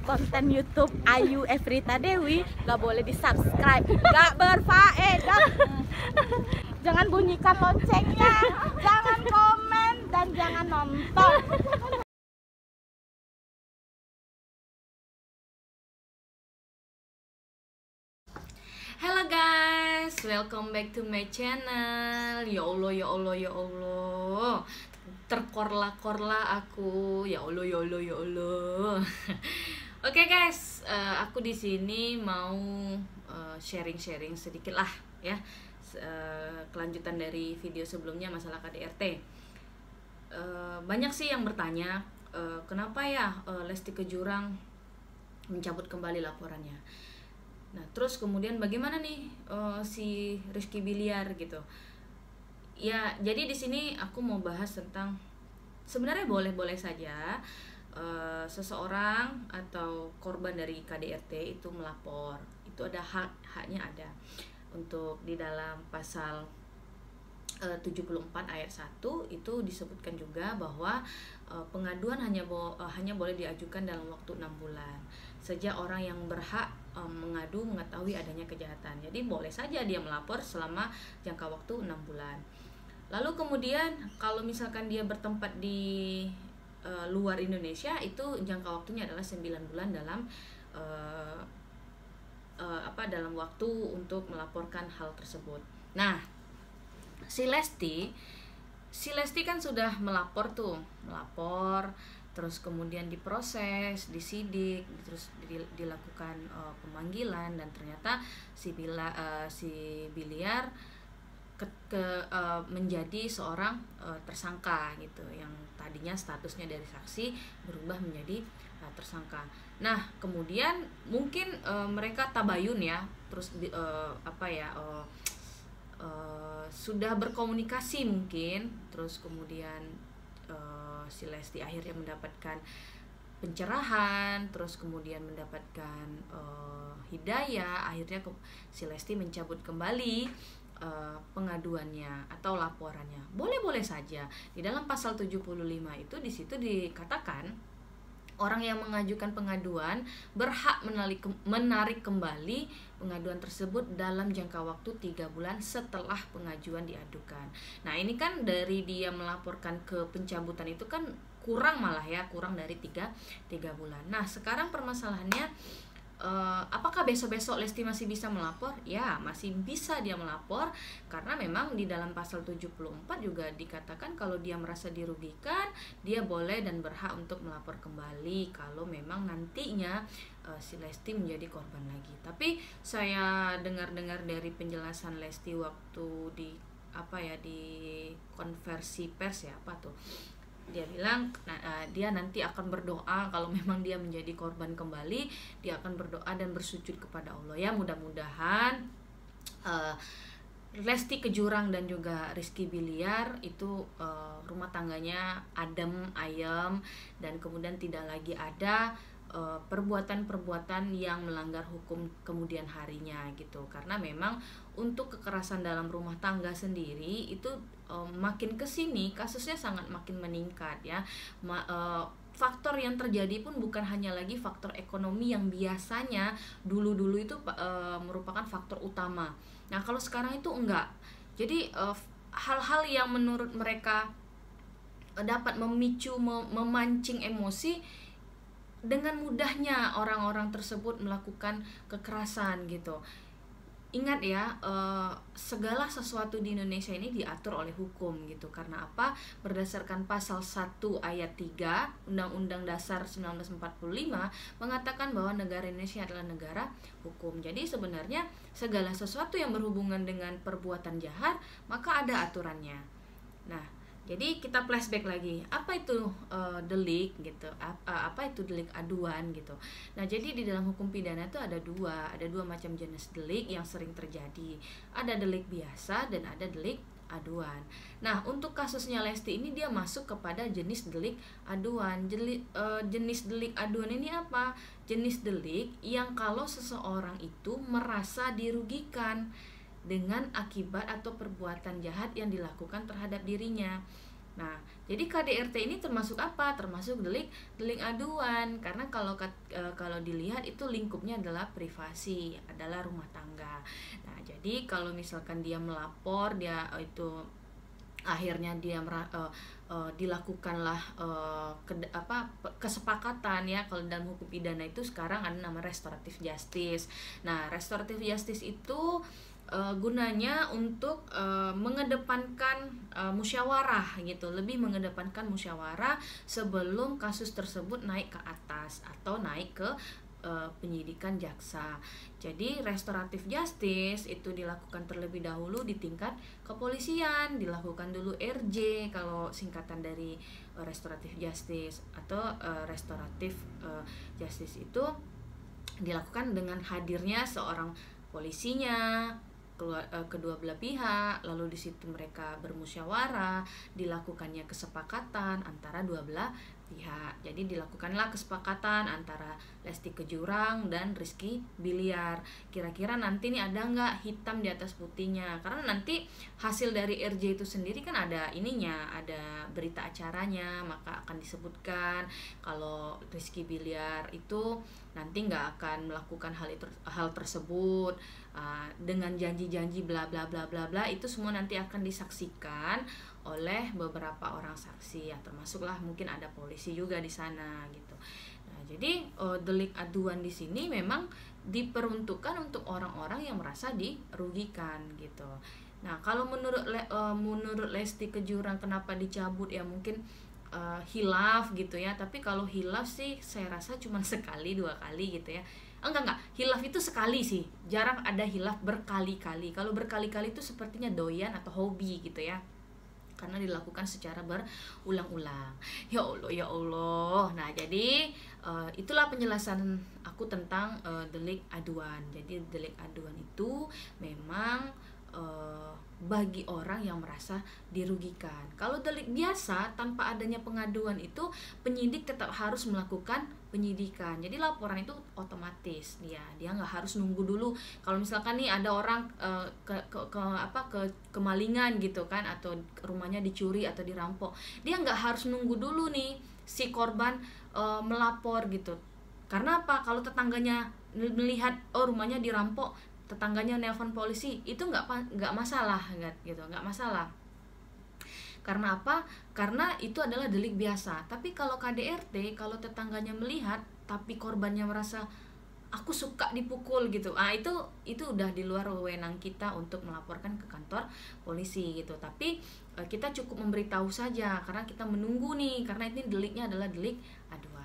Konten YouTube Ayu Efrita Dewi gak boleh di subscribe, gak berfaedah. Jangan bunyikan loncengnya, jangan komen dan jangan nonton. Hello guys, welcome back to my channel. Ya Allah, ya Allah, ya Allah. Terkorla-korla aku. Ya Allah, ya Allah, ya Allah. Oke guys, aku di sini mau sharing-sharing sedikit lah ya. Kelanjutan dari video sebelumnya masalah KDRT. Banyak sih yang bertanya, kenapa ya Lesti Kejurang mencabut kembali laporannya. Nah, terus kemudian bagaimana nih si Rizky Bilyar gitu? Ya, jadi di sini aku mau bahas tentang sebenarnya boleh-boleh saja seseorang atau korban dari KDRT itu melapor. Itu ada haknya ada. Untuk di dalam pasal 74 ayat 1 itu disebutkan juga bahwa pengaduan hanya boleh diajukan dalam waktu 6 bulan sejak orang yang berhak mengadu mengetahui adanya kejahatan. Jadi boleh saja dia melapor selama jangka waktu 6 bulan. Lalu kemudian kalau misalkan dia bertempat di luar Indonesia, itu jangka waktunya adalah 9 bulan dalam dalam waktu untuk melaporkan hal tersebut. Nah, si Lesti kan sudah melapor, terus kemudian diproses, disidik, terus dilakukan pemanggilan, dan ternyata si Bilyar menjadi seorang tersangka gitu, yang tadinya statusnya dari saksi berubah menjadi tersangka. Nah, kemudian mungkin mereka tabayun ya, terus sudah berkomunikasi mungkin, terus kemudian si Lesti akhirnya mendapatkan pencerahan, terus kemudian mendapatkan hidayah, akhirnya si Lesti mencabut kembali pengaduannya atau laporannya. Boleh-boleh saja. Di dalam pasal 75 itu di situ dikatakan orang yang mengajukan pengaduan berhak menarik kembali pengaduan tersebut dalam jangka waktu 3 bulan setelah pengajuan diadukan. Nah, ini kan dari dia melaporkan ke pencabutan itu kan kurang dari 3 bulan. Nah, sekarang permasalahannya, apakah besok-besok Lesti masih bisa melapor? Ya, masih bisa dia melapor, karena memang di dalam pasal 74 juga dikatakan kalau dia merasa dirugikan, dia boleh dan berhak untuk melapor kembali kalau memang nantinya si Lesti menjadi korban lagi. Tapi saya dengar-dengar dari penjelasan Lesti waktu di konversi pers ya, dia bilang dia nanti akan berdoa kalau memang dia menjadi korban kembali, dia akan berdoa dan bersujud kepada Allah. Ya, mudah-mudahan Lesti Kejurang dan juga Rizky Bilyar itu rumah tangganya adem ayem, dan kemudian tidak lagi ada perbuatan-perbuatan yang melanggar hukum kemudian harinya gitu. Karena memang untuk kekerasan dalam rumah tangga sendiri itu makin kesini kasusnya sangat makin meningkat ya. Faktor yang terjadi pun bukan hanya lagi faktor ekonomi yang biasanya dulu-dulu itu merupakan faktor utama. Nah, kalau sekarang itu enggak. Jadi hal-hal yang menurut mereka dapat memicu, memancing emosi, dengan mudahnya orang-orang tersebut melakukan kekerasan gitu. Ingat ya, segala sesuatu di Indonesia ini diatur oleh hukum gitu. Karena apa? Berdasarkan pasal 1 ayat 3 Undang-Undang Dasar 1945 mengatakan bahwa negara Indonesia adalah negara hukum. Jadi sebenarnya segala sesuatu yang berhubungan dengan perbuatan jahat maka ada aturannya. Nah, jadi kita flashback lagi, apa itu delik gitu, apa itu delik aduan gitu. Nah, jadi di dalam hukum pidana itu ada dua macam jenis delik yang sering terjadi. Ada delik biasa dan ada delik aduan. Nah, untuk kasusnya Lesti ini dia masuk kepada jenis delik aduan. Jenis delik aduan ini apa? Jenis delik yang kalau seseorang itu merasa dirugikan dengan akibat atau perbuatan jahat yang dilakukan terhadap dirinya. Nah, jadi KDRT ini termasuk apa? Termasuk delik aduan, karena kalau dilihat itu lingkupnya adalah privasi, adalah rumah tangga. Nah, jadi kalau misalkan dia melapor, dia itu akhirnya dia dilakukanlah kesepakatan ya. Kalau dalam hukum pidana itu sekarang ada nama restoratif justice. Nah, restoratif justice itu gunanya untuk mengedepankan musyawarah gitu, lebih mengedepankan musyawarah sebelum kasus tersebut naik ke atas atau naik ke penyidikan jaksa. Jadi restoratif justice itu dilakukan terlebih dahulu di tingkat kepolisian, dilakukan dulu RJ kalau singkatan dari restoratif justice, atau restoratif justice itu dilakukan dengan hadirnya seorang polisinya, kedua belah pihak, lalu di situ mereka bermusyawarah, dilakukannya kesepakatan antara dua belah pihak. Jadi dilakukanlah kesepakatan antara Lesti Kejurang dan Rizky Biliar. Kira-kira nanti nih ada nggak hitam di atas putihnya? Karena nanti hasil dari RJ itu sendiri kan ada ininya, ada berita acaranya, maka akan disebutkan kalau Rizky Biliar itu nanti nggak akan melakukan hal tersebut dengan janji-janji bla bla bla bla bla. Itu semua nanti akan disaksikan oleh beberapa orang saksi ya, termasuklah mungkin ada polisi juga di sana gitu. Nah, jadi delik aduan di sini memang diperuntukkan untuk orang-orang yang merasa dirugikan gitu. Nah, kalau menurut Lesti Kejurang kenapa dicabut ya, mungkin hilaf gitu ya. Tapi kalau hilaf sih saya rasa cuma sekali dua kali gitu ya. Enggak, hilaf itu sekali sih, jarang ada hilaf berkali-kali. Kalau berkali-kali itu sepertinya doyan atau hobi gitu ya, karena dilakukan secara berulang-ulang. Ya Allah. Nah, jadi itulah penjelasan aku tentang delik aduan. Jadi delik aduan itu memang bagi orang yang merasa dirugikan. Kalau delik biasa tanpa adanya pengaduan itu penyidik tetap harus melakukan penyidikan. Jadi laporan itu otomatis dia nggak harus nunggu dulu. Kalau misalkan nih ada orang kemalingan gitu kan, atau rumahnya dicuri atau dirampok, dia nggak harus nunggu dulu nih si korban melapor gitu. Karena apa? Kalau tetangganya melihat rumahnya dirampok, tetangganya nelpon polisi, itu nggak masalah gitu, nggak masalah. Karena apa? Karena itu adalah delik biasa. Tapi kalau KDRT, kalau tetangganya melihat tapi korbannya merasa aku suka dipukul gitu, itu udah di luar wewenang kita untuk melaporkan ke kantor polisi gitu. Tapi kita cukup memberitahu saja karena kita menunggu nih, karena ini deliknya adalah delik aduan.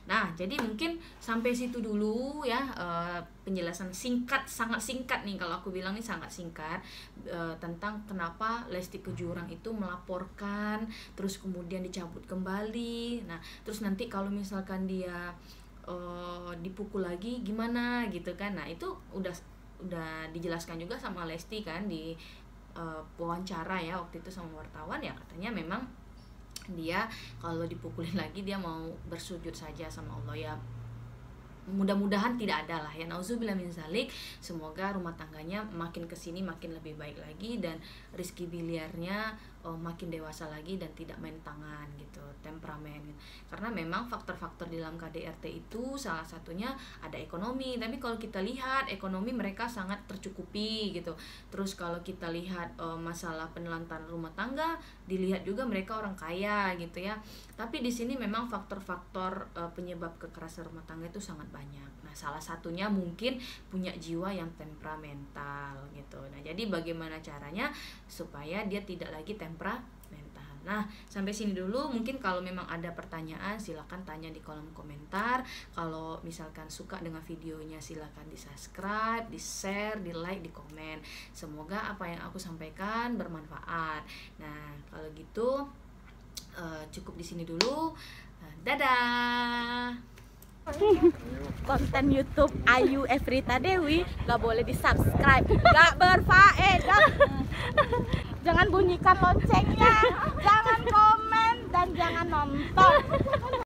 Nah, jadi mungkin sampai situ dulu ya penjelasan sangat singkat nih, kalau aku bilang nih sangat singkat tentang kenapa Lesti Kejurang itu melaporkan terus kemudian dicabut kembali. Nah, terus nanti kalau misalkan dia dipukul lagi gimana gitu kan. Nah, itu udah dijelaskan juga sama Lesti kan di wawancara ya waktu itu sama wartawan ya, katanya memang dia kalau dipukulin lagi dia mau bersujud saja sama Allah ya. Mudah-mudahan tidak ada lah ya, nauzubillah min zalik. Semoga rumah tangganya makin kesini makin lebih baik lagi, dan Rizky Biliarnya makin dewasa lagi dan tidak main tangan gitu, temperamen gitu. Karena memang faktor-faktor di dalam KDRT itu salah satunya ada ekonomi. Tapi kalau kita lihat ekonomi mereka sangat tercukupi gitu. Terus kalau kita lihat masalah penelantaran rumah tangga, dilihat juga mereka orang kaya gitu ya. Tapi di sini memang faktor-faktor penyebab kekerasan rumah tangga itu sangat banyak. Nah, salah satunya mungkin punya jiwa yang temperamental gitu. Nah, jadi bagaimana caranya supaya dia tidak lagi temperamental. Nah, sampai sini dulu. Mungkin kalau memang ada pertanyaan silakan tanya di kolom komentar. Kalau misalkan suka dengan videonya silakan di-subscribe, di-share, di-like, di-komen. Semoga apa yang aku sampaikan bermanfaat. Nah, kalau gitu cukup di sini dulu. Dadah. Konten YouTube Ayu Efrita Dewi gak boleh di-subscribe, gak berfaedah. Jangan bunyikan loncengnya, jangan komen, dan jangan nonton.